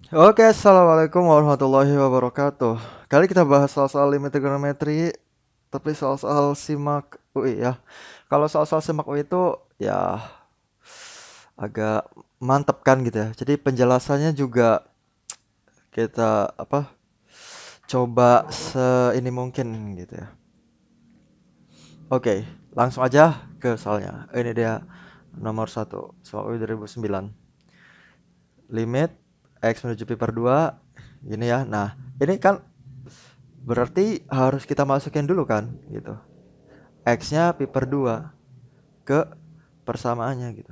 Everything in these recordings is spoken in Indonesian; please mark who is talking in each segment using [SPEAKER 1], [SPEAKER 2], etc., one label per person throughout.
[SPEAKER 1] Oke, assalamualaikum warahmatullahi wabarakatuh. Kali kita bahas soal-soal limit trigonometri, tapi soal-soal simak UI ya. Kalau soal-soal simak UI itu ya agak mantep kan gitu ya. Jadi penjelasannya juga kita coba ini mungkin gitu ya. Oke, langsung aja ke soalnya. Ini dia nomor satu, soal UI 2009. Limit X menuju pi per 2, gini ya. Nah, ini kan berarti harus kita masukin dulu kan gitu. X-nya pi per 2 ke persamaannya gitu.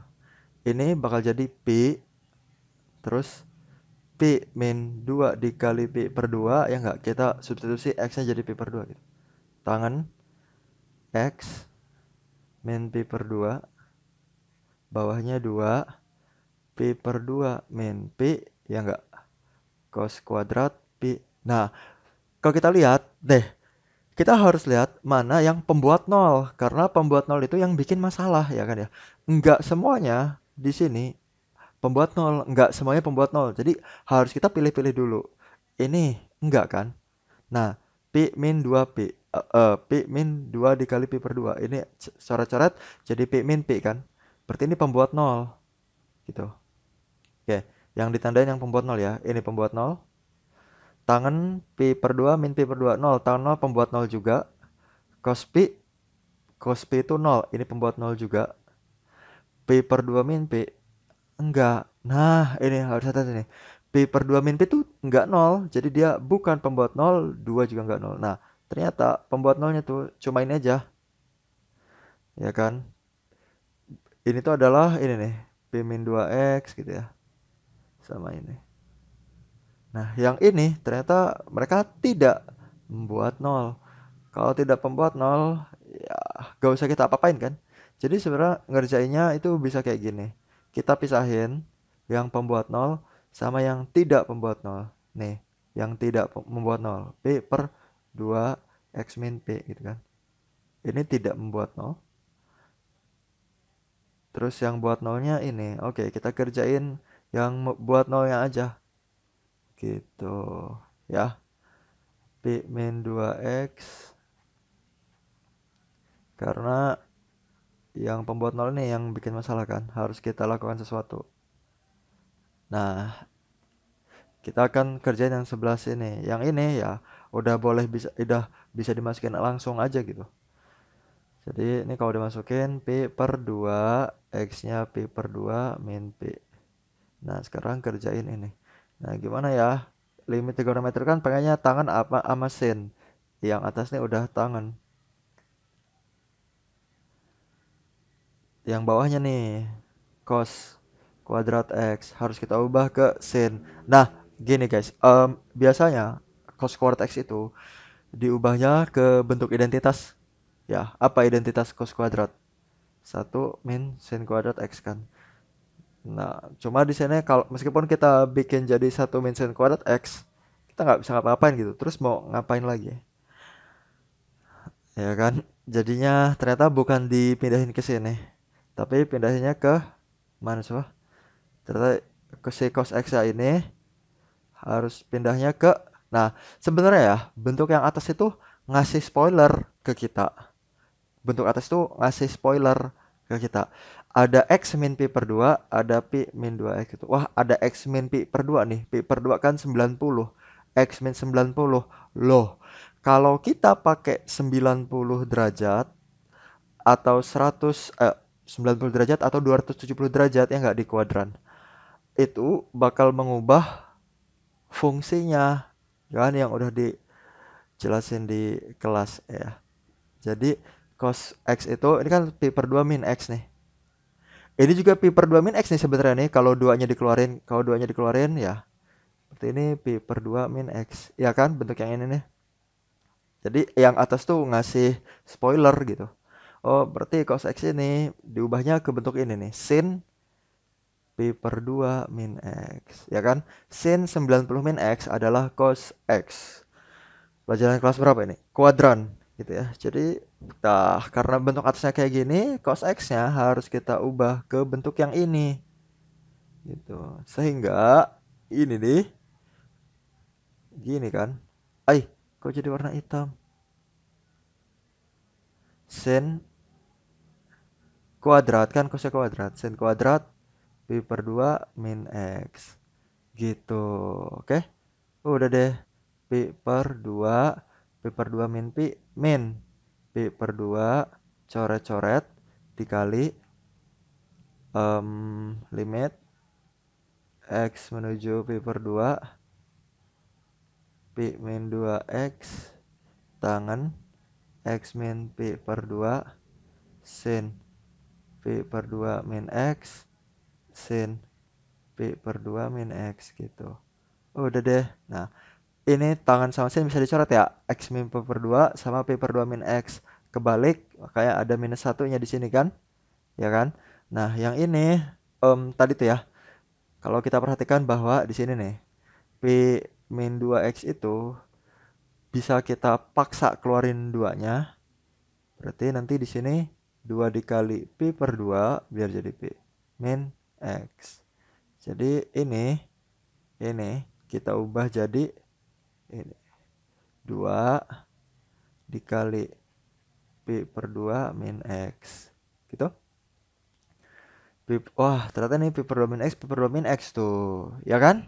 [SPEAKER 1] Ini bakal jadi pi terus pi min 2 dikali pi per 2 ya enggak, kita substitusi X-nya jadi pi per 2 gitu. Tangan X min pi per 2, bawahnya 2 pi per 2 min pi ya enggak, cos kuadrat pi. Nah, kalau kita lihat deh, kita harus lihat mana yang pembuat nol, karena pembuat nol itu yang bikin masalah ya kan ya. Enggak semuanya di sini pembuat nol, enggak semuanya pembuat nol. Jadi harus kita pilih-pilih dulu. Ini enggak kan? Nah, pi min 2 pi. Pi min 2 dikali pi per 2. Ini coret-coret jadi pi min pi kan? Berarti ini pembuat nol gitu. Oke, yang ditandain yang pembuat nol ya. Ini pembuat nol. Tangan pi per 2 min pi per 2 nol. Tangan nol pembuat nol juga. Cos pi itu nol. Ini pembuat nol juga. Pi per 2 min pi enggak. Nah, ini harus hati-hati nih. Pi per 2 min pi itu enggak nol. Jadi dia bukan pembuat nol, 2 juga enggak nol. Nah, ternyata pembuat nolnya tuh cuma ini aja. Ya kan? Ini tuh adalah ini nih. Pi min 2x gitu ya. Sama ini. Nah, yang ini ternyata mereka tidak membuat nol. Kalau tidak membuat nol, ya gak usah kita apa-apain kan. Jadi sebenarnya ngerjainnya itu bisa kayak gini. Kita pisahin yang pembuat nol sama yang tidak pembuat nol. Nih, yang tidak membuat nol. P per 2 X min P gitu kan. Ini tidak membuat nol. Terus yang buat nolnya ini. Oke, kita kerjain yang buat nolnya aja. Gitu. Ya. P min 2X. Karena yang pembuat nol ini yang bikin masalah kan. Harus kita lakukan sesuatu. Nah, kita akan kerjain yang sebelah sini. Yang ini ya udah bisa dimasukin langsung aja gitu. Jadi ini kalau dimasukin pi per 2, X-nya pi per 2 min pi. Nah, sekarang kerjain ini. Nah, gimana ya? Limit trigonometri kan pengennya tangan apa sama sin. Yang atas nih udah tangan. Yang bawahnya nih cos kuadrat X harus kita ubah ke sin. Nah, gini guys, biasanya cos kuadrat X itu diubahnya ke bentuk identitas. Ya, apa identitas cos kuadrat? Satu min sin kuadrat X kan. Nah, cuma di sini kalau meskipun kita bikin jadi satu min sin kuadrat X, kita nggak bisa ngapa-ngapain gitu. Terus mau ngapain lagi? Ya kan? Jadinya ternyata bukan dipindahin ke sini, tapi pindahinnya ke mana sih? Ternyata ke si cos X ini harus pindahnya ke. Nah, sebenarnya ya, bentuk yang atas itu ngasih spoiler ke kita. Bentuk atas itu ngasih spoiler ke kita. Ada X min pi per 2, ada pi min 2X itu. Wah, ada X min pi per 2 nih. Pi per 2 kan 90. X min 90. Loh, kalau kita pakai 90 derajat atau 90 derajat atau 270 derajat ya nggak di kuadran. Itu bakal mengubah fungsinya kan yang udah dijelasin di kelas ya. Jadi cos X itu ini kan pi per 2 min X nih. Ini juga pi per 2 min X nih sebenarnya nih kalau duanya dikeluarin ya. Seperti ini pi per 2 min X. Ya kan bentuk yang ini nih. Jadi yang atas tuh ngasih spoiler gitu. Oh, berarti cos X ini diubahnya ke bentuk ini nih. Sin pi per 2 min X. Ya kan? Sin 90 min X adalah cos X. Pelajaran kelas berapa ini? Kuadran gitu ya. Jadi karena bentuk atasnya kayak gini, cos X-nya harus kita ubah ke bentuk yang ini gitu. Sehingga ini nih. Gini kan. Kok jadi warna hitam? Sin kuadrat kan cosnya kuadrat. Sin kuadrat pi per 2 min X. Gitu. Oke. Udah deh. Pi per 2. Pi per 2 min pi. Min. Pi per 2. Coret-coret. Dikali. Limit. X menuju pi per 2. Pi min 2X. Tangan. X min pi per 2. Sin pi per 2 min X. Sin pi per 2 min X gitu. Udah deh. Nah, ini tangan sama sin bisa dicoret ya. X min pi per 2 sama pi per 2 min X. Kebalik, makanya ada minus satunya di sini kan? Ya kan? Nah, yang ini tadi tuh ya. Kalau kita perhatikan bahwa di sini nih, pi min 2X itu bisa kita paksa keluarin duanya. Berarti nanti di sini 2 dikali pi per 2 biar jadi pi min X. Jadi ini kita ubah jadi ini 2 dikali pi per 2 min X. Gitu. Wah, ternyata nih pi per 2 min X, pi per 2 min X tuh. Ya kan?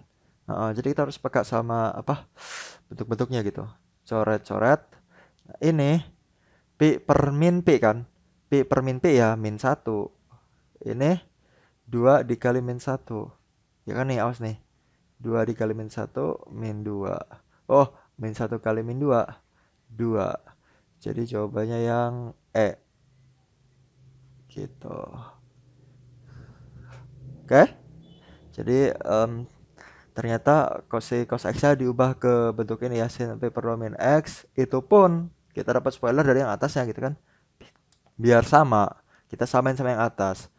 [SPEAKER 1] Jadi kita harus pakai sama apa bentuk-bentuknya gitu. Coret-coret. Nah, ini pi per min pi kan. Pi per min pi ya min 1. Ini 2 dikali min 1. Ya kan nih, awas nih. 2 dikali min 1 min 2. Oh, min 1 kali min 2. 2. Jadi jawabannya yang E. Gitu. Oke? Jadi ternyata cos X-nya diubah ke bentuk ini ya, sin pi per 2 min X. Itu pun kita dapat spoiler dari yang atasnya gitu kan. Biar sama, kita samain sama yang atas.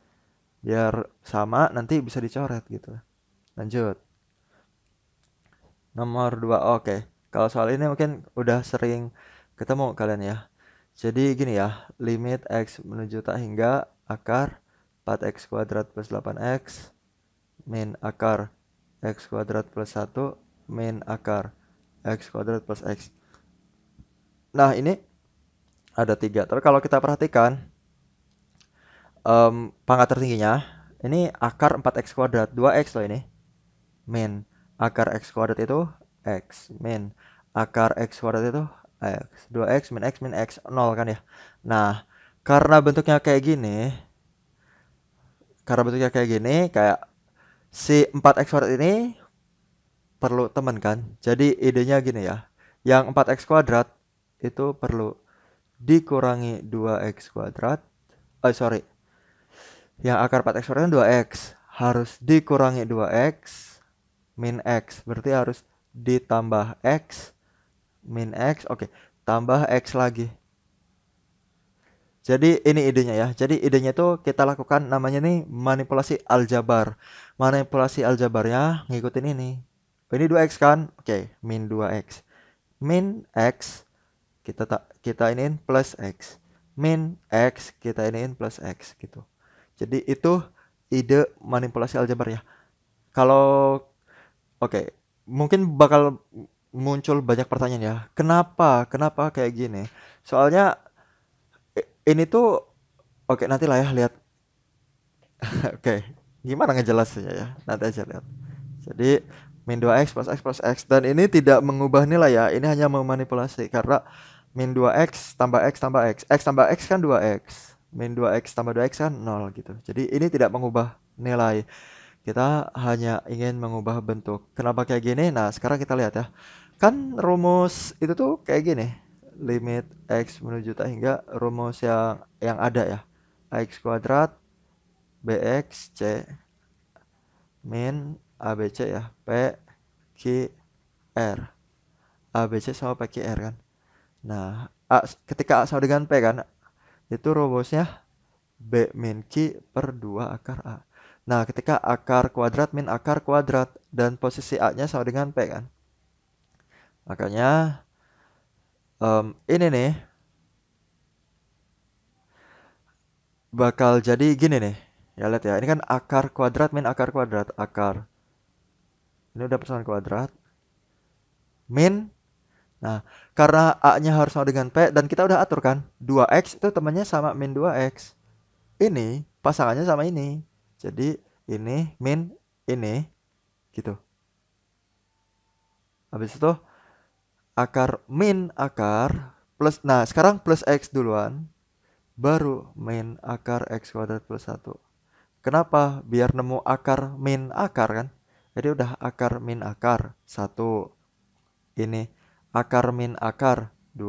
[SPEAKER 1] Biar sama, nanti bisa dicoret gitu. Lanjut. Nomor 2. Oke. Kalau soal ini mungkin udah sering ketemu kalian ya. Jadi gini ya, limit X menuju tak hingga akar 4X kuadrat plus 8X min akar X kuadrat plus 1 min akar X kuadrat plus X. Nah, ini ada 3. Tapi kalau kita perhatikan, pangkat tertingginya, ini akar 4X kuadrat. 2X loh ini. Min akar X kuadrat itu X. Min akar X kuadrat itu X. 2X min X min X. 0 kan ya. Nah, karena bentuknya kayak gini, kayak si 4X kuadrat ini perlu temen kan. Jadi idenya gini ya. Yang 4X kuadrat itu perlu dikurangi 2X kuadrat. Sorry. Yang akar 4X kuadrat kan 2X. Harus dikurangi 2X min X. Berarti harus ditambah X min X. Oke. Tambah X lagi. Jadi ini idenya ya. Jadi idenya itu kita lakukan namanya nih manipulasi aljabar. Manipulasi aljabarnya ngikutin ini. Ini 2X kan? Oke, min 2X. Min X kita iniin plus X. Min X kita iniin plus X gitu. Jadi itu ide manipulasi aljabar ya. Kalau oke, mungkin bakal muncul banyak pertanyaan ya. Kenapa? Kenapa kayak gini? Soalnya ini tuh oke nanti lah ya lihat. Oke, gimana ngejelasinnya ya? Nanti aja lihat. Jadi min 2x plus x plus x dan ini tidak mengubah nilai ya. Ini hanya memanipulasi karena min 2x tambah x tambah x tambah x kan 2x. Min 2x tambah 2x kan 0 gitu. Jadi ini tidak mengubah nilai. Kita hanya ingin mengubah bentuk. Kenapa kayak gini? Nah, sekarang kita lihat ya. Kan rumus itu tuh kayak gini. Limit x menuju tak hingga rumus yang ada ya. X kuadrat bx c min ABC ya. P Q R. ABC sama PQR kan. Nah, ketika A sama dengan P kan, itu rumusnya B min Q per 2 akar A. Nah, ketika akar kuadrat min akar kuadrat dan posisi A-nya sama dengan P kan. Makanya ini nih bakal jadi gini nih. Ya lihat ya, ini kan akar kuadrat min akar kuadrat. Akar. Ini udah persamaan kuadrat. min. Nah, karena A-nya harus sama dengan P dan kita udah atur kan, 2X itu temannya sama min 2X. Ini pasangannya sama ini. Jadi ini min ini gitu. Habis itu akar min akar plus, nah sekarang plus X duluan, baru min akar X kuadrat plus 1. Kenapa? Biar nemu akar min akar kan. Jadi udah akar min akar 1. Ini akar min akar 2.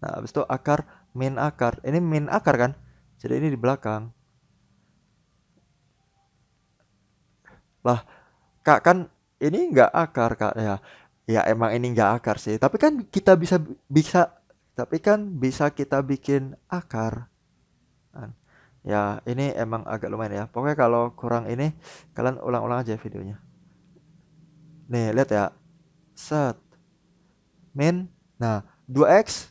[SPEAKER 1] Nah, habis itu akar min akar. Ini min akar kan? Jadi ini di belakang. Lah, Kak kan ini nggak akar, Kak ya. Ya emang ini nggak akar sih. Tapi kan kita bisa bisa tapi kan bisa kita bikin akar. Kan. Ya, ini emang agak lumayan ya. Pokoknya kalau kurang ini kalian ulang-ulang aja videonya. Nih, lihat ya. Set min. Nah, 2x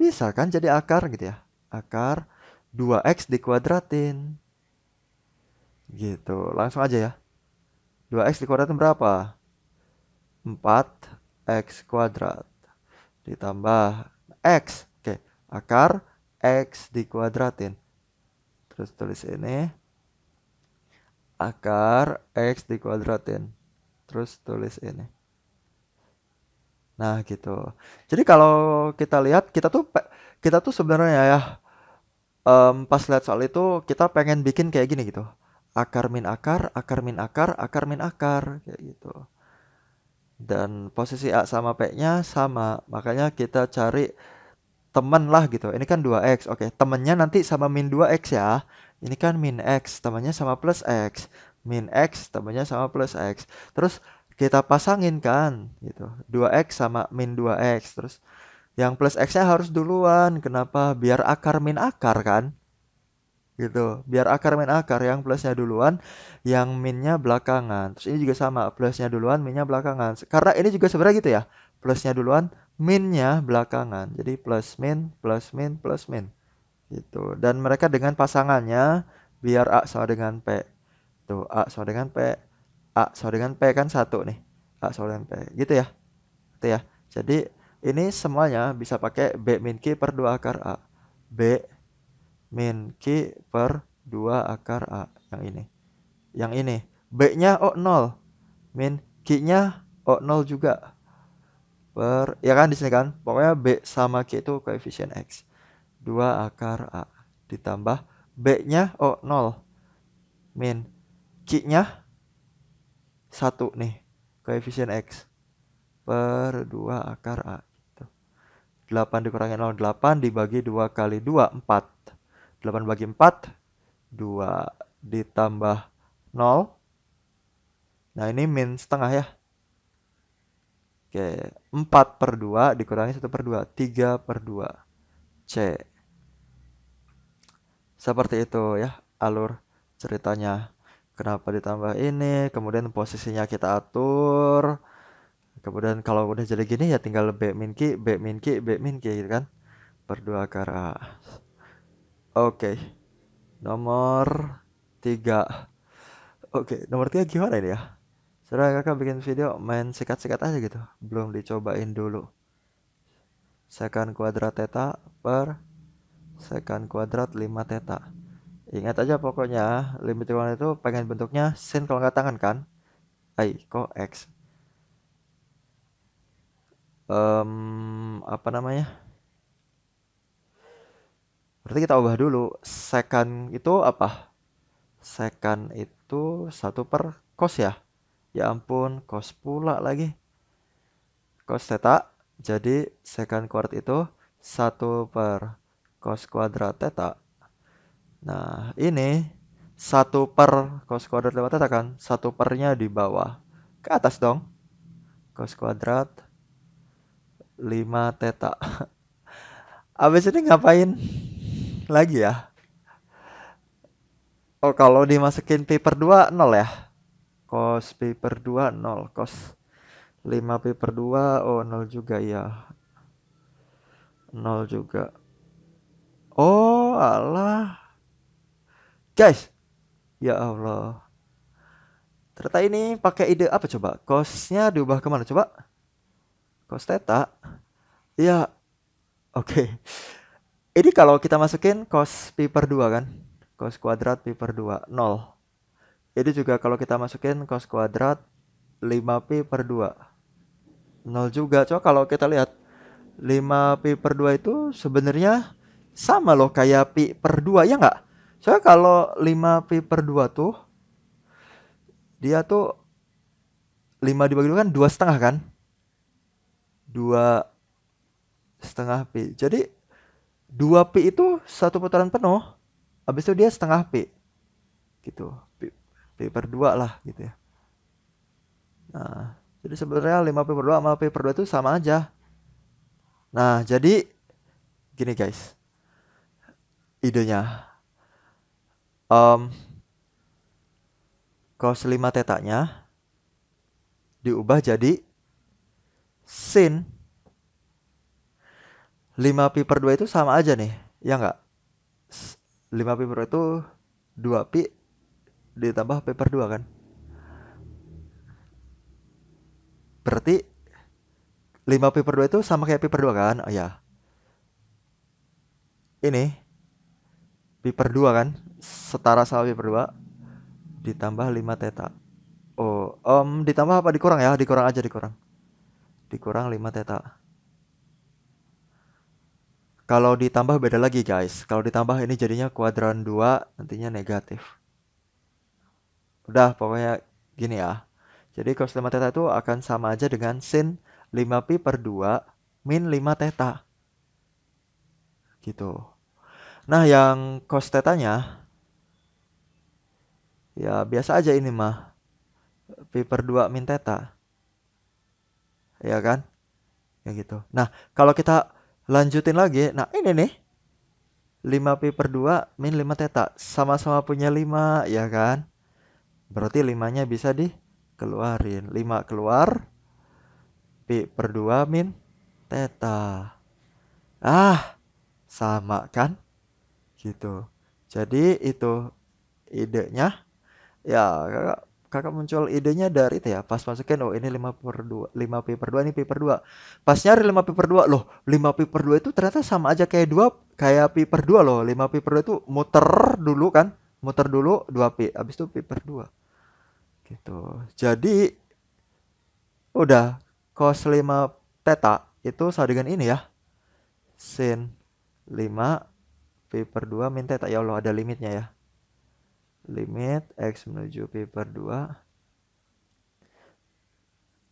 [SPEAKER 1] bisa kan jadi akar gitu ya. Akar 2x dikuadratin. Gitu. Langsung aja ya. 2x dikuadratin berapa? 4x kuadrat. Ditambah x. Oke. Akar x dikuadratin. Terus tulis ini. Akar x dikuadratin. Terus tulis ini. Nah, gitu. Jadi kalau kita lihat, kita tuh sebenarnya ya, pas lihat soal itu kita pengen bikin kayak gini gitu. Akar min akar, akar min akar, akar min akar kayak gitu. Dan posisi A sama P-nya sama, makanya kita cari teman lah gitu. Ini kan 2x. Oke, temennya nanti sama min 2x ya. Ini kan min x, temannya sama plus x. Min x, temannya sama plus x. Terus kita pasangin kan gitu. 2x sama min 2x. Terus yang plus x-nya harus duluan. Kenapa? Biar akar min akar kan? Gitu. Biar akar min akar, yang plusnya duluan, yang minnya belakangan. Terus ini juga sama, plusnya duluan, minnya belakangan. Karena ini juga sebenarnya gitu ya. Plusnya duluan, minnya belakangan. Jadi plus min, plus min, plus min. Gitu. Dan mereka dengan pasangannya biar A sama dengan P. Tuh, A sama dengan P. A sama dengan P kan satu nih. A sama dengan P. Gitu ya. Gitu ya. Jadi ini semuanya bisa pakai B min Q per 2 akar A. B min Q per 2 akar A. Yang ini. Yang ini. B-nya O0. Min Q-nya O0 juga. Ya kan di sini kan. Pokoknya B sama Q itu koefisien X. 2 akar A. Ditambah B-nya O0. Min Q-nya 1 nih. Koefisien X. Per 2 akar A. Gitu. 8 dikurangi 0. 8 dibagi 2 kali 2. 4. 8 bagi 4. 2 ditambah 0. Nah, ini min setengah ya. Oke, 4 per 2 dikurangi 1 per 2. 3 per 2. C. Seperti itu ya alur ceritanya. Kenapa ditambah ini, kemudian posisinya kita atur. Kemudian kalau udah jadi gini ya tinggal B min Q, B min Q, B min Q gitu kan. Per 2 akar A. Oke, nomor 3. Oke, nomor 3 gimana ini ya? Setelah kakak bikin video main sikat-sikat aja gitu. Belum dicobain dulu. Sekant kuadrat theta per sekant kuadrat 5 theta. Ingat aja pokoknya limit one itu pengen bentuknya sin kalau nggak tangan kan? Kok X. Apa namanya? Berarti kita ubah dulu. Sekant itu apa? Sekant itu 1 per cos ya? Ya ampun, cos pula lagi. Cos theta. Jadi sekant kuadrat itu 1 per cos kuadrat theta. Nah, ini 1 per cos kuadrat lewat theta kan? 1 pernya di bawah. Ke atas dong. Cos kuadrat 5 theta. Abis ini ngapain lagi ya? Oh, kalau dimasukin pi per 2, 0 ya? Cos pi per 2, 0. Cos 5 pi per 2, oh 0 juga ya. 0 juga. Oh, alah. Guys, ya Allah. Ternyata ini pakai ide apa coba? Cosnya diubah kemana coba? cos theta. Ya, oke. Ini kalau kita masukin cos pi per 2 kan. Cos kuadrat pi per 2, 0. Ini juga kalau kita masukin cos kuadrat 5pi per 2, 0 juga. Coba kalau kita lihat 5pi per 2 itu sebenarnya sama loh kayak pi per 2, ya nggak? Soalnya kalau 5pi per 2 tuh, dia tuh 5 dibagi 2 kan 2,5 kan? 2,5 pi. Jadi 2 pi itu satu putaran penuh. Habis itu dia setengah pi. Gitu. Pi per 2 lah gitu ya. Nah, jadi sebenarnya 5pi per 2 sama pi per 2 itu sama aja. Nah, jadi gini guys, idenya. Cos 5 tetanya diubah jadi sin 5 pi per 2 itu sama aja nih. Ya nggak? 5 pi per 2 itu 2 pi ditambah pi per 2 kan? Berarti 5 pi per 2 itu sama kayak pi per 2 kan? Oh ya. Ini pi per 2 kan? Setara sama pi per 2 ditambah 5 theta. Oh, ditambah apa dikurang ya? Dikurang aja, dikurang. Dikurang 5 theta. Kalau ditambah beda lagi guys. Kalau ditambah ini jadinya kuadran 2, nantinya negatif. Udah, pokoknya gini ya. Jadi cos 5 theta itu akan sama aja dengan sin 5 pi per 2 min 5 theta. Gitu. Nah, yang cos tetanya, ya biasa aja ini mah. Pi per 2 min theta. Ya kan? Ya gitu. Nah, kalau kita lanjutin lagi, nah ini nih. 5 pi per 2 min 5 theta. Sama-sama punya 5, ya kan? Berarti 5-nya bisa dikeluarin. 5 keluar, pi per 2 min theta. Ah, sama kan? Gitu. Jadi itu idenya. Ya, kakak muncul idenya dari itu ya. Pas masukin, oh ini 5 per 2, 5 pi per 2, ini pi per 2. Pas nyari 5 pi per 2, loh 5 pi per 2 itu ternyata sama aja kayak 2, kayak pi per 2 loh. 5 pi per 2 itu muter dulu kan. Muter dulu 2 pi, habis itu pi per 2. Gitu. Jadi udah cos 5 theta itu sama dengan ini ya. Sin 5 pi per 2 min theta. Ya Allah, ada limitnya ya. Limit x menuju pi per 2.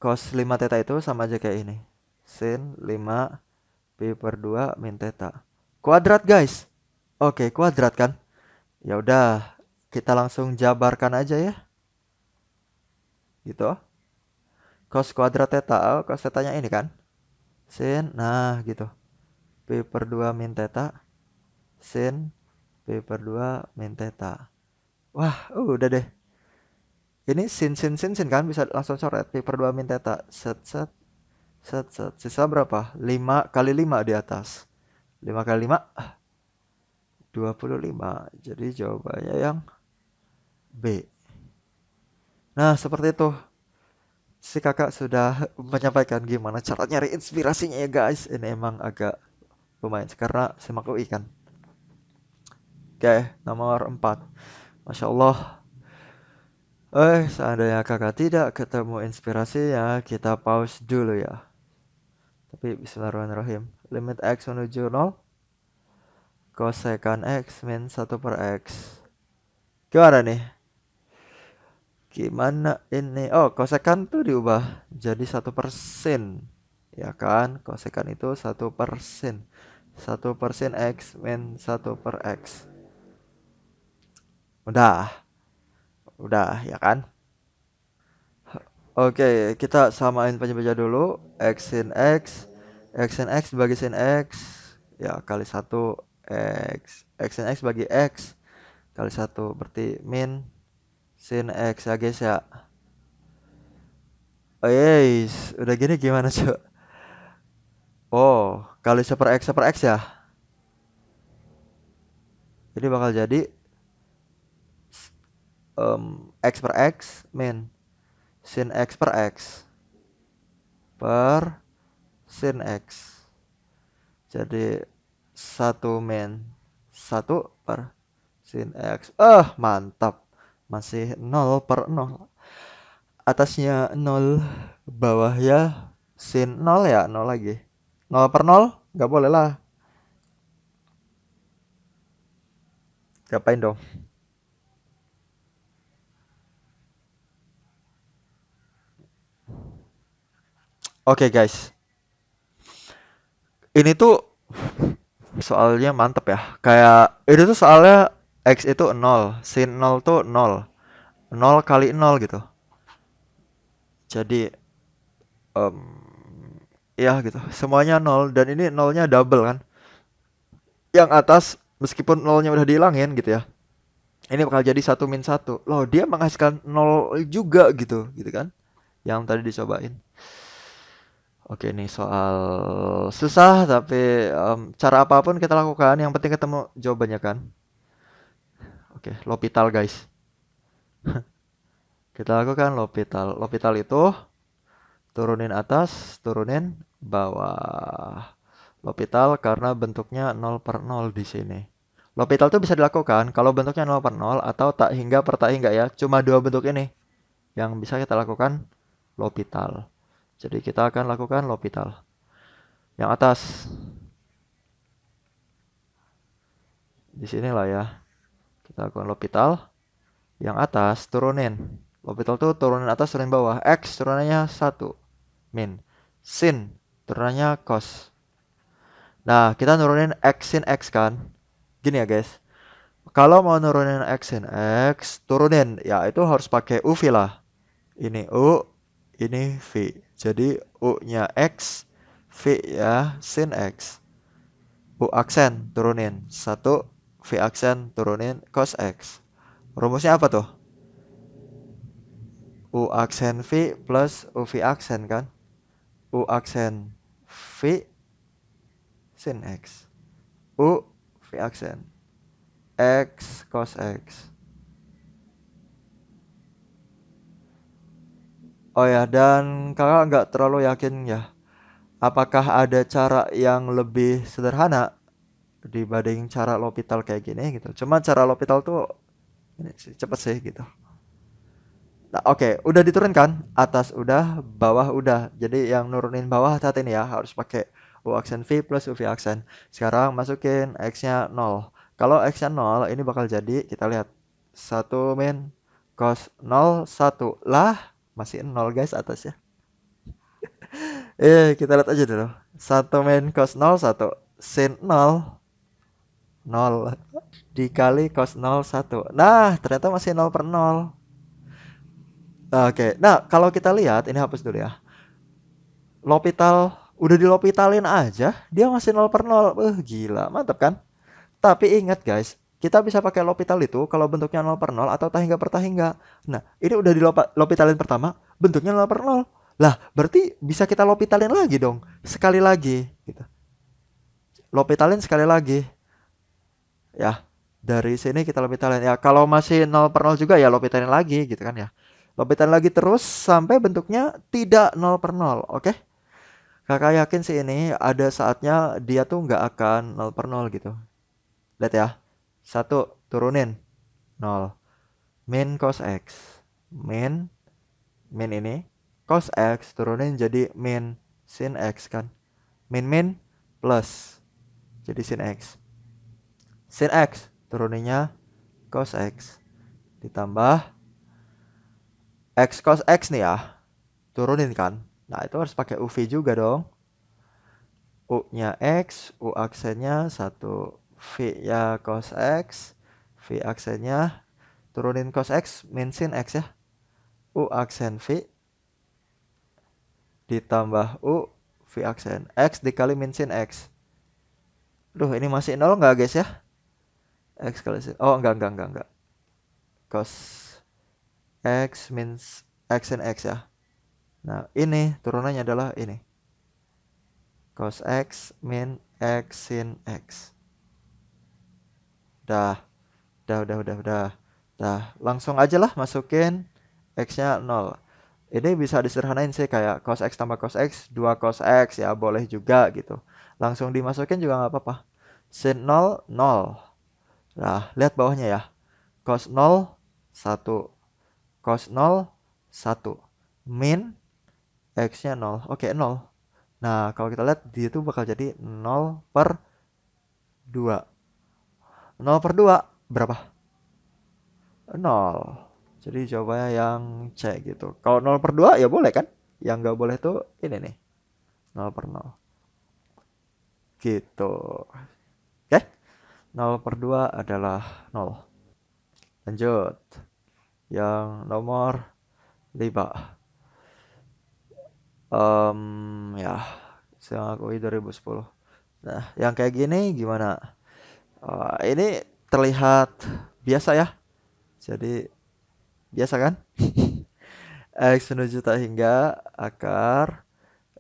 [SPEAKER 1] Cos 5 theta itu sama aja kayak ini. Sin 5 pi per 2 min theta. Kuadrat guys. Oke, kuadrat kan? Ya udah, kita langsung jabarkan aja ya. Gitu. Cos kuadrat theta, oh, cos thetanya ini kan? Sin, nah gitu. Pi per 2 min theta. Sin pi per 2 min theta. Wah, udah deh. Ini sin kan bisa langsung coret. Pi per 2 min theta. Set, set, set, set. Sisa berapa? 5 kali 5 di atas. 5 kali 5, 25. Jadi jawabannya yang B. Nah, seperti itu. Si kakak sudah menyampaikan gimana cara nyari inspirasinya ya guys. Ini emang agak lumayan karena simak UI kan. Oke, nomor 4. Masya Allah. Seandainya kakak tidak ketemu inspirasinya, kita pause dulu ya. Tapi bismillahirrahmanirrahim. Limit X menuju 0. Kosekan X min 1 per X. Gimana nih? Gimana ini? Oh, kosekan tuh diubah jadi 1%. Ya kan? Kosekan itu 1%. 1% X min 1 per X. Udah ya kan? Oke, kita samain pecah-pecah dulu. X sin X bagi sin X. Ya, kali 1 X. X sin X bagi X. Kali 1. Berarti min sin X ya guys ya. Oh yes, udah gini gimana coba? Oh, kali 1 per X ya. Jadi bakal jadi X per X min sin X per X per sin X. Jadi 1 min 1 per sin X. Mantap. Masih 0/0. Atasnya 0, bawahnya sin 0 ya, 0 lagi. 0/0? Nggak boleh lah. Ngapain dong? Oke guys, ini tuh soalnya mantep ya. Kayak ini tuh soalnya X itu 0, sin 0 tuh 0. 0 kali 0 gitu. Jadi em, ya gitu. Semuanya 0 dan ini nolnya double kan. Yang atas meskipun nolnya udah dihilangin gitu ya. Ini bakal jadi 1 min 1. Loh, dia menghasilkan 0 juga gitu kan. Yang tadi dicobain. Oke, ini soal susah tapi cara apapun kita lakukan, yang penting ketemu jawabannya kan. Oke, L'Hopital guys. Kita lakukan L'Hopital. L'Hopital itu turunin atas, turunin bawah. L'Hopital karena bentuknya 0/0 di sini. L'Hopital itu bisa dilakukan kalau bentuknya 0/0 atau tak hingga per tak hingga ya. Cuma dua bentuk ini yang bisa kita lakukan L'Hopital. Jadi kita akan lakukan L'Hopital. Yang atas. Di sinilah ya. Kita lakukan L'Hopital. Yang atas turunin. L'Hopital tuh turunin atas, turunin bawah. X turunannya 1. Min. Sin turunannya cos. Nah, kita nurunin X sin X kan. Gini ya guys. Kalau mau nurunin X sin X, turunin. Ya itu harus pakai UV lah. Ini U, ini V. Jadi U-nya X, V ya sin X. U aksen turunin. 1, V aksen turunin cos X. Rumusnya apa tuh? U aksen V plus UV aksen kan? U aksen V sin X. U V aksen X cos X. Oh ya, dan kakak nggak terlalu yakin ya. Apakah ada cara yang lebih sederhana dibanding cara L'Hopital kayak gini gitu? Cuma cara L'Hopital tuh ini sih, cepet sih gitu. Nah, oke, udah diturunkan. Atas udah, bawah udah. Jadi yang nurunin bawah saat ini ya harus pakai U aksen V plus UV aksen. Sekarang masukin X-nya 0. Kalau X-nya 0, ini bakal jadi, kita lihat. 1 min cos 0, 1. Lah, masih 0 guys atasnya. Kita lihat aja dulu. 1 min cos 0, 1. Sin 0, 0. Dikali cos 0, 1. Nah, ternyata masih 0/0. Oke, nah kalau kita lihat, ini hapus dulu ya. L'Hopital, udah di L'Hopitalin aja, dia masih 0/0. Gila, mantap kan? Tapi ingat guys, kita bisa pakai L'Hopital itu kalau bentuknya 0/0 atau tahingga per tahingga. Nah, ini udah di L'Hopitalin pertama, bentuknya 0/0. Lah, berarti bisa kita L'Hopitalin lagi dong. Sekali lagi gitu. L'Hopitalin sekali lagi. Ya, dari sini kita L'Hopitalin. Ya, kalau masih 0/0 juga ya L'Hopitalin lagi gitu kan ya. L'Hopitalin lagi terus sampai bentuknya tidak 0/0. Oke? Kakak yakin sih ini ada saatnya dia tuh nggak akan 0/0 gitu. Lihat ya. Satu, turunin 0. Min cos X. Min, min ini. Cos X turunin jadi min sin X kan. Min min plus. Jadi sin X. Sin X turuninnya cos X. Ditambah X cos X nih ya. Turunin kan. Nah itu harus pakai UV juga dong. U-nya X, U aksennya 1. V-nya cos X, V aksennya turunin cos X min sin X ya. U aksen V ditambah U V aksen X dikali min sin X. Duh, ini masih 0 nggak guys ya? X kali sin. Oh, enggak. Cos X min X sin X ya. Nah, ini turunannya adalah ini. Cos X min X sin X. Dah, udah. Dah, langsung aja lah masukin X-nya 0. Ini bisa disederhanain sih kayak cos X tambah cos X, 2 cos X ya boleh juga gitu. Langsung dimasukin juga nggak apa-apa. Sin 0, 0. Nah, lihat bawahnya ya. Cos 0, 1. Cos 0, 1. Min X-nya 0. Oke, 0. Nah, kalau kita lihat dia itu bakal jadi 0 per 2. 0 per 2 berapa? 0. Jadi jawabannya yang C gitu. Kalau 0 per 2 ya boleh kan? Yang nggak boleh tuh ini nih. 0 per 0. Gitu. Oke? 0 per 2 adalah 0. Lanjut. Yang nomor 5. Ya. Saya akui 2010. Nah, yang kayak gini gimana? Ini terlihat biasa ya. Jadi biasa kan? X menuju tak hingga akar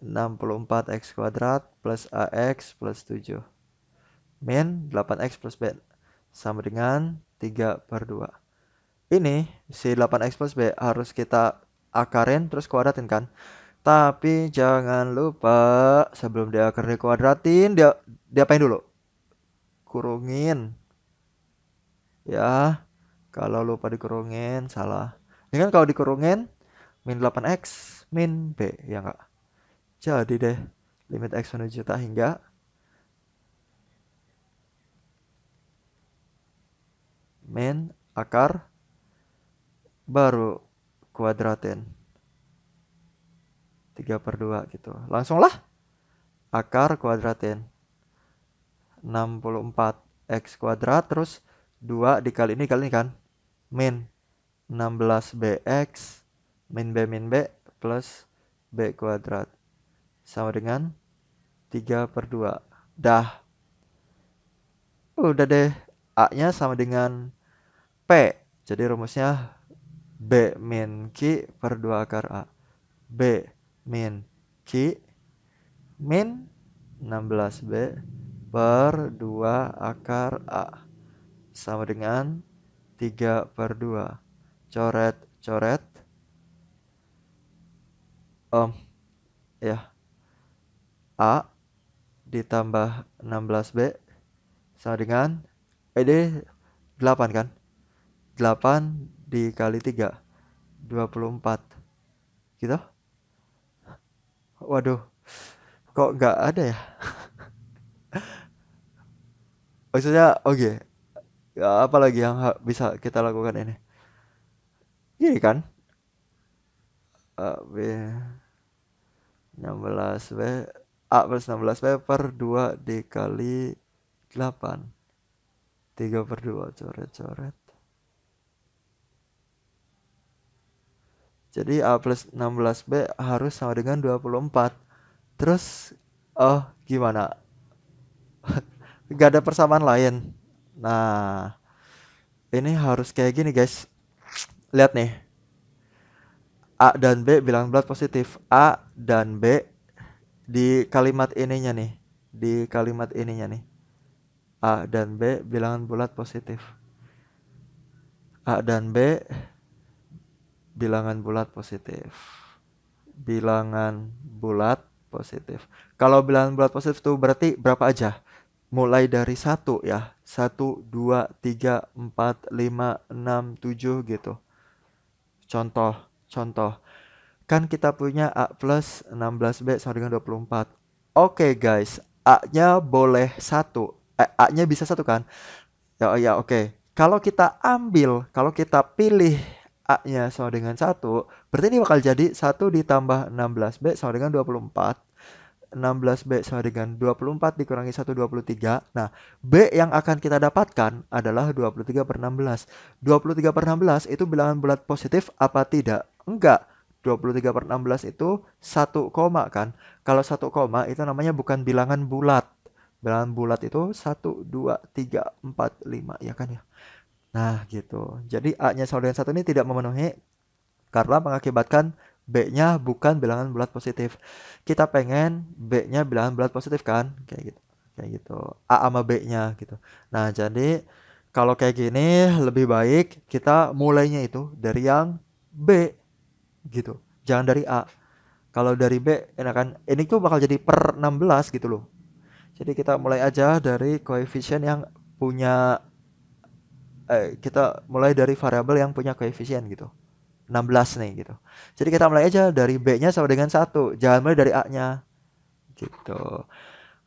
[SPEAKER 1] 64 X kuadrat plus AX plus 7. Min 8X plus B sama dengan 3 per 2. Ini si 8X plus B harus kita akarin terus kuadratin kan. Tapi jangan lupa sebelum diakar dikuadratin dia diapain dulu? Kurungin. Ya, kalau lupa dikurungin salah. Ini kan kalau dikurungin min 8X min B ya enggak? Jadi deh limit X menuju tak hingga min akar baru kuadratin 3 per 2 gitu. Langsunglah akar kuadratin 64 X kuadrat terus 2 dikali ini kali ini kan. Min 16BX min B plus B kuadrat sama dengan 3 per 2. Dah. Udah deh. A-nya sama dengan P. Jadi rumusnya B min Q per 2 akar A. B min Q min 16B per 2 akar A. Sama dengan 3 per 2. Coret-coret. Ya. A ditambah 16B sama dengan ini 8 kan? 8 dikali 3 24 gitu. Waduh, kok nggak ada ya? Maksudnya oke. Ya, apa lagi yang bisa kita lakukan ini? Gini kan? B 16B A plus 16B per 2 dikali 8 3 per 2 coret-coret. Jadi A plus 16B harus sama dengan 24. Terus, oh gimana? Gak ada persamaan lain. Nah, ini harus kayak gini guys. Lihat nih. A dan B bilangan bulat positif. A dan B di kalimat ininya nih. Di kalimat ininya nih. A dan B bilangan bulat positif. A dan B bilangan bulat positif. Bilangan bulat positif. Kalau bilangan bulat positif itu berarti berapa aja? Mulai dari 1 ya. 1, 2, 3, 4, 5, 6, 7 gitu. Contoh. Kan kita punya A plus 16B sama dengan 24. Oke guys, A-nya boleh 1. A-nya bisa 1 kan? Ya oke. Kalau kita pilih A-nya sama dengan 1, berarti ini bakal jadi 1 ditambah 16B sama dengan 24. 16B sama dengan 24 dikurangi 1, 23. Nah, B yang akan kita dapatkan adalah 23 per 16. 23 per 16 itu bilangan bulat positif apa tidak? Enggak. 23 per 16 itu 1 koma kan? Kalau 1 koma itu namanya bukan bilangan bulat. Bilangan bulat itu 1, 2, 3, 4, 5. Ya kan ya? Nah, gitu. Jadi A-nya sama dengan 1 ini tidak memenuhi karena mengakibatkan B-nya bukan bilangan bulat positif. Kita pengen B-nya bilangan bulat positif kan? Kayak gitu. Kayak gitu. A sama B-nya gitu. Nah, jadi kalau kayak gini lebih baik kita mulainya itu dari yang B gitu. jangan dari A. Kalau dari B, kan ini tuh bakal jadi per 16 gitu loh. Jadi kita mulai aja dari koefisien yang punya kita mulai dari variabel yang punya koefisien gitu. 16 nih gitu. Jadi kita mulai aja dari B-nya sama dengan 1. Jangan mulai dari A-nya gitu.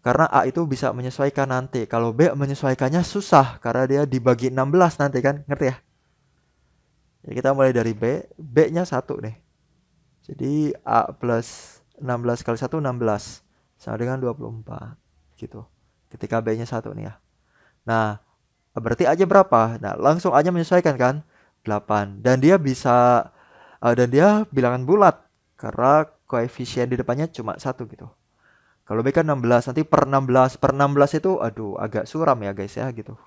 [SPEAKER 1] Karena A itu bisa menyesuaikan nanti. Kalau B menyesuaikannya susah karena dia dibagi 16 nanti kan. Ngerti ya? Jadi kita mulai dari B, B-nya 1 nih. Jadi A plus 16 kali 1 16 sama dengan 24 gitu. Ketika B-nya 1 nih ya. Nah, berarti A-nya berapa? Nah, langsung A-nya menyesuaikan kan? 8. Dan dia bilangan bulat karena koefisien di depannya cuma 1 gitu. Kalau B kan 16, nanti per 16. Per 16 itu aduh agak suram ya guys ya gitu.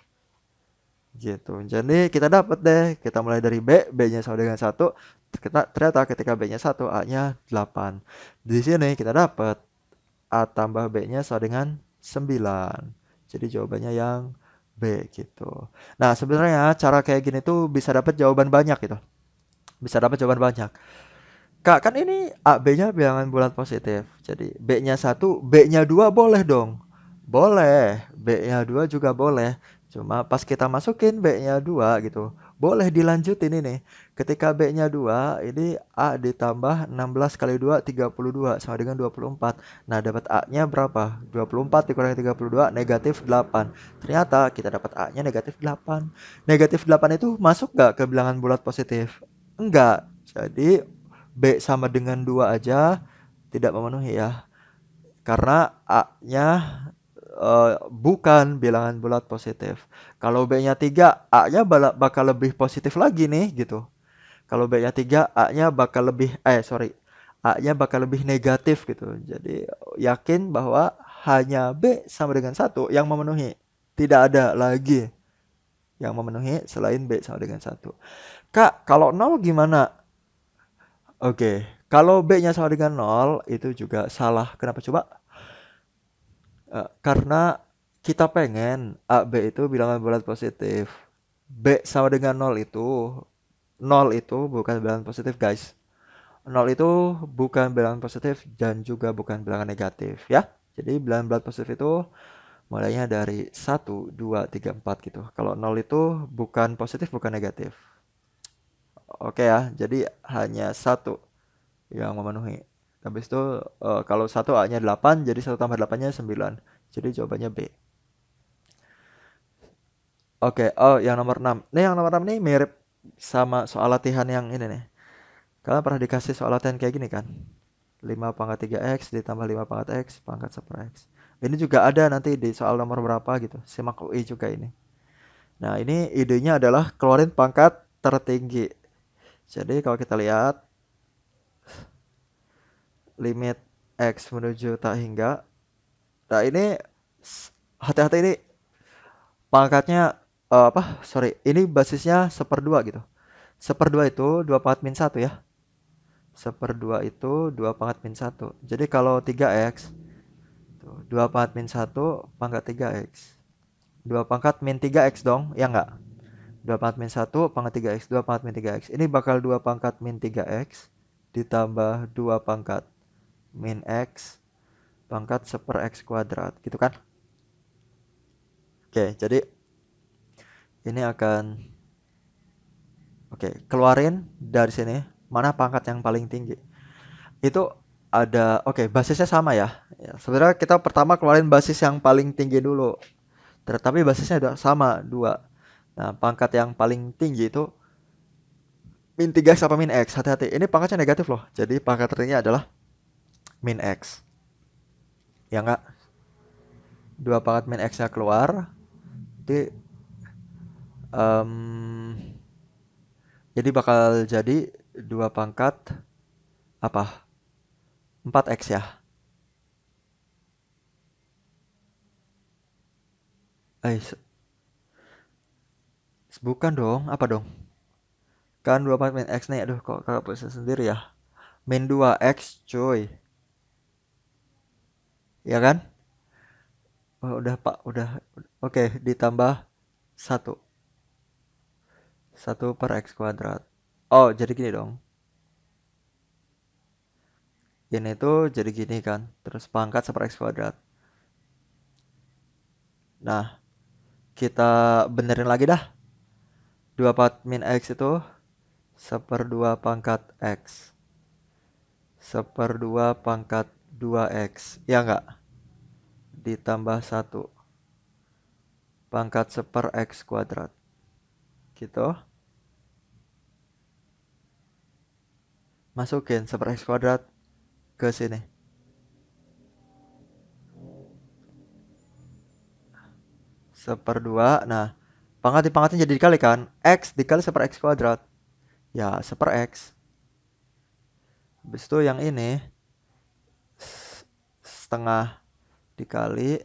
[SPEAKER 1] Gitu. Jadi kita dapat deh, kita mulai dari B, B-nya sama dengan 1. Ternyata ketika B-nya 1, A-nya 8. Di sini kita dapat A tambah B-nya sama dengan 9. Jadi jawabannya yang B gitu. Nah, sebenarnya cara kayak gini tuh bisa dapat jawaban banyak gitu. Bisa dapat jawaban banyak. Kak, kan ini A, B-nya bilangan bulat positif. Jadi B-nya 1, B-nya 2 boleh dong. Boleh. B-nya 2 juga boleh. Cuma pas kita masukin B-nya 2 gitu. Boleh dilanjutin ini. Ketika B-nya 2, ini A ditambah 16 kali 2, 32 sama dengan 24. Nah, dapat A-nya berapa? 24 dikurangi 32, negatif 8. Ternyata kita dapat A-nya negatif 8. Negatif 8 itu masuk nggak ke bilangan bulat positif? Enggak. Jadi B sama dengan 2 aja tidak memenuhi ya. Karena A-nya bukan bilangan bulat positif. Kalau B-nya 3, A-nya bakal lebih positif lagi nih gitu. Kalau B-nya 3, A-nya bakal lebih negatif gitu. Jadi yakin bahwa hanya B sama dengan 1 yang memenuhi. Tidak ada lagi yang memenuhi selain B sama dengan 1. Kak, kalau 0 gimana? Oke, kalau B-nya sama dengan 0 itu juga salah. Kenapa coba? Karena kita pengen A, B itu bilangan bulat positif. B sama dengan 0 itu bukan bilangan positif guys. 0 itu bukan bilangan positif dan juga bukan bilangan negatif ya. Jadi bilangan bulat positif itu mulainya dari 1, 2, 3, 4 gitu. Kalau 0 itu bukan positif, bukan negatif. Oke ya, jadi hanya satu yang memenuhi. Habis itu kalau 1 A-nya 8, jadi 1 tambah 8-nya 9. Jadi jawabannya B. Oke, oh yang nomor 6. Nih yang nomor 6 nih mirip sama soal latihan yang ini nih. Kalian pernah dikasih soal latihan kayak gini kan? 5 pangkat 3x ditambah 5 pangkat x pangkat 1 x. Ini juga ada nanti di soal nomor berapa gitu. Simak UI juga ini. Nah, ini idenya adalah keluarin pangkat tertinggi. Jadi kalau kita lihat limit x menuju tak hingga. Nah, ini hati-hati ini pangkatnya ini basisnya 1/2 gitu. 1/2 itu 2 pangkat min 1 ya. 1/2 itu 2 pangkat min 1. Jadi kalau 3x, tuh, 2 pangkat min 1 pangkat 3x. 2 pangkat min 3x dong, ya enggak? 2 pangkat min 1 pangkat 3x, 2 pangkat min 3x. Ini bakal 2 pangkat min 3x ditambah 2 pangkat min x pangkat 1/x kuadrat, gitu kan? Oke, jadi ini akan keluarin dari sini mana pangkat yang paling tinggi. Itu ada basisnya sama ya. Sebenarnya kita pertama keluarin basis yang paling tinggi dulu. Tetapi basisnya udah sama 2. Nah, pangkat yang paling tinggi itu min 3x apa min x. Hati-hati. Ini pangkatnya negatif loh. Jadi pangkat tertinggi adalah min x. Ya enggak? 2 pangkat min x-nya keluar. Em, jadi bakal jadi 2 pangkat apa? 4x ya. Eh, bukan dong. Apa dong? Kan 2 pangkat min x nih. Aduh, kok kakak bisa sendiri ya? Min 2x cuy. Ya kan? Oh, udah Pak, udah. Oke, ditambah 1. 1/x kuadrat. Oh, jadi gini dong. ini tuh jadi gini kan. Terus pangkat 1/x kuadrat. Nah, kita benerin lagi dah. 2 min X itu 1/2 pangkat X. 1/2 pangkat 2X. Ya enggak? Ditambah 1 pangkat 1/x kuadrat. Gitu. Masukin 1/x kuadrat ke sini. Seperdua. Nah, pangkatnya jadi dikali kan. X dikali 1/x kuadrat. Ya, 1/x. Habis itu yang ini setengah dikali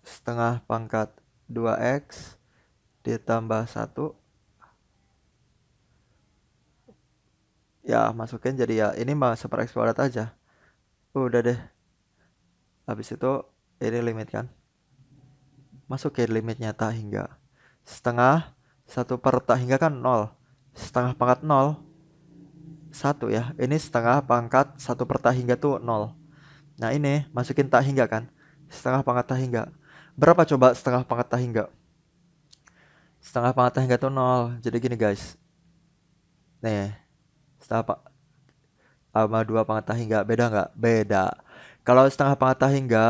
[SPEAKER 1] setengah pangkat 2x ditambah 1. Ya, masukin jadi ya ini mah 1/x kuadrat aja. Udah deh. Habis itu ini limit kan. Masukin limitnya tak hingga. Setengah 1/tak hingga kan 0. Setengah pangkat 0 1 ya. Ini setengah pangkat 1/tak hingga tuh 0. Nah ini masukin tak hingga kan. Setengah pangkat tak hingga. Berapa coba setengah pangkat tak hingga? Setengah pangkat tak hingga tuh 0. Jadi gini guys. Nih. Setengah pak sama 2 pangkat tak hingga. Beda nggak? Beda. Kalau setengah pangkat tak hingga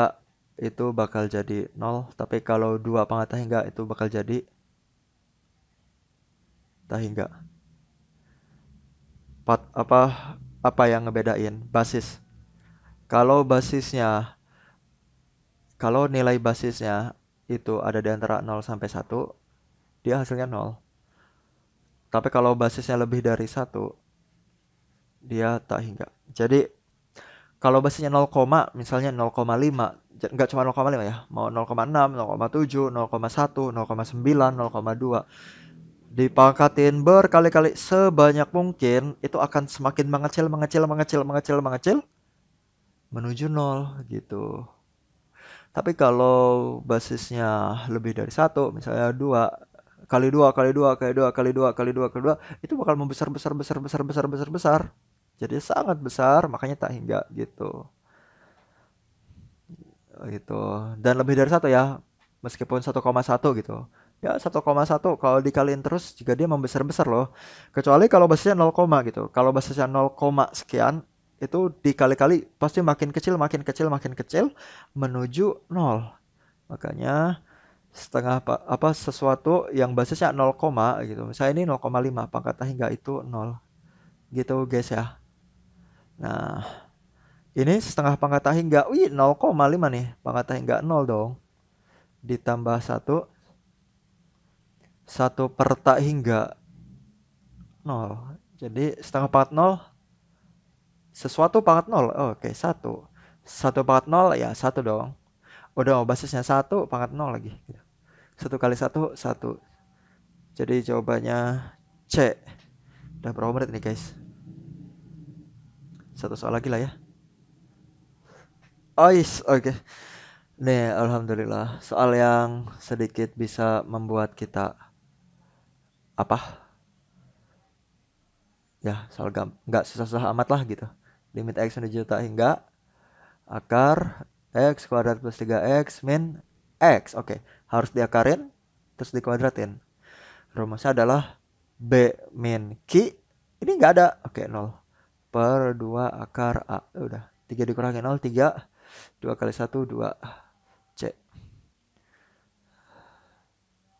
[SPEAKER 1] itu bakal jadi 0. Tapi kalau 2 pangkat tak hingga itu bakal jadi tak hingga. Apa apa yang ngebedain? Basis. Kalau basisnya, kalau nilai basisnya itu ada di antara 0 sampai 1, dia hasilnya 0. Tapi kalau basisnya lebih dari 1, dia tak hingga. Jadi, kalau basisnya 0, misalnya 0,5, nggak cuma 0,5 ya, mau 0,6, 0,7, 0,1, 0,9, 0,2, dipangkatin berkali-kali sebanyak mungkin, itu akan semakin mengecil, mengecil, mengecil, mengecil, mengecil, menuju 0 gitu. Tapi kalau basisnya lebih dari 1, misalnya 2, kali 2, kali 2, kali 2, kali 2, kali 2, kali 2, itu bakal membesar, besar, besar, besar, besar, besar, besar. Jadi sangat besar, makanya tak hingga gitu. Gitu. Dan lebih dari 1 ya, meskipun 1,1 gitu. Ya 1,1 kalau dikaliin terus juga dia membesar-besar loh. Kecuali kalau basisnya 0, gitu. Kalau basisnya 0, sekian, itu dikali-kali pasti makin kecil, makin kecil, makin kecil menuju 0. Makanya apa sesuatu yang basisnya 0, gitu. Misalnya ini 0,5 pangkat hingga itu 0. Gitu guys ya. Nah, ini setengah pangkat hingga. Wih, 0,5 nih. Pangkat hingga 0 dong. Ditambah 1. 1/tak hingga 0. Jadi setengah pangkat 0. Sesuatu pangkat 0. Oh, oke, 1. 1 pangkat 0 ya 1 dong. Udah mau basisnya 1 pangkat 0 lagi. 1 kali 1, 1. Jadi jawabannya C. Udah berapa menit nih guys? Satu soal lagi lah ya. Oh yes, oke. Nih, alhamdulillah. Soal yang sedikit bisa membuat kita apa? Ya, soal nggak susah-susah amat lah gitu. Limit X menuju tak hingga akar X kuadrat plus 3X min X. Oke, harus diakarin, terus dikuadratin. Rumusnya adalah B min Q. Ini nggak ada. Oke, 0/2 akar A. Udah, 3 dikurangi 0, 3. 2 kali 1, 2. C.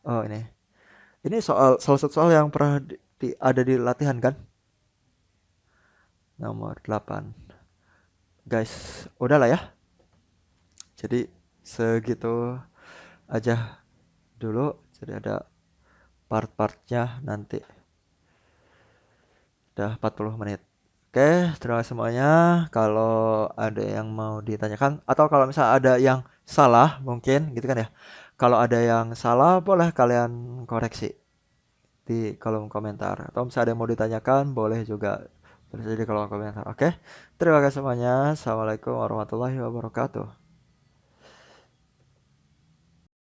[SPEAKER 1] Oh, ini. Ini salah satu soal yang pernah ada di latihan kan? Nomor 8. Guys, udahlah ya. Jadi segitu aja dulu. Jadi ada part-partnya nanti. Udah 40 menit. Oke, terima kasih semuanya. Kalau ada yang mau ditanyakan atau kalau misalnya ada yang salah mungkin gitu kan ya. Kalau ada yang salah boleh kalian koreksi di kolom komentar. Atau misalnya ada yang mau ditanyakan boleh juga tulis aja di kolom komentar. Oke. Terima kasih semuanya. Assalamualaikum warahmatullahi wabarakatuh.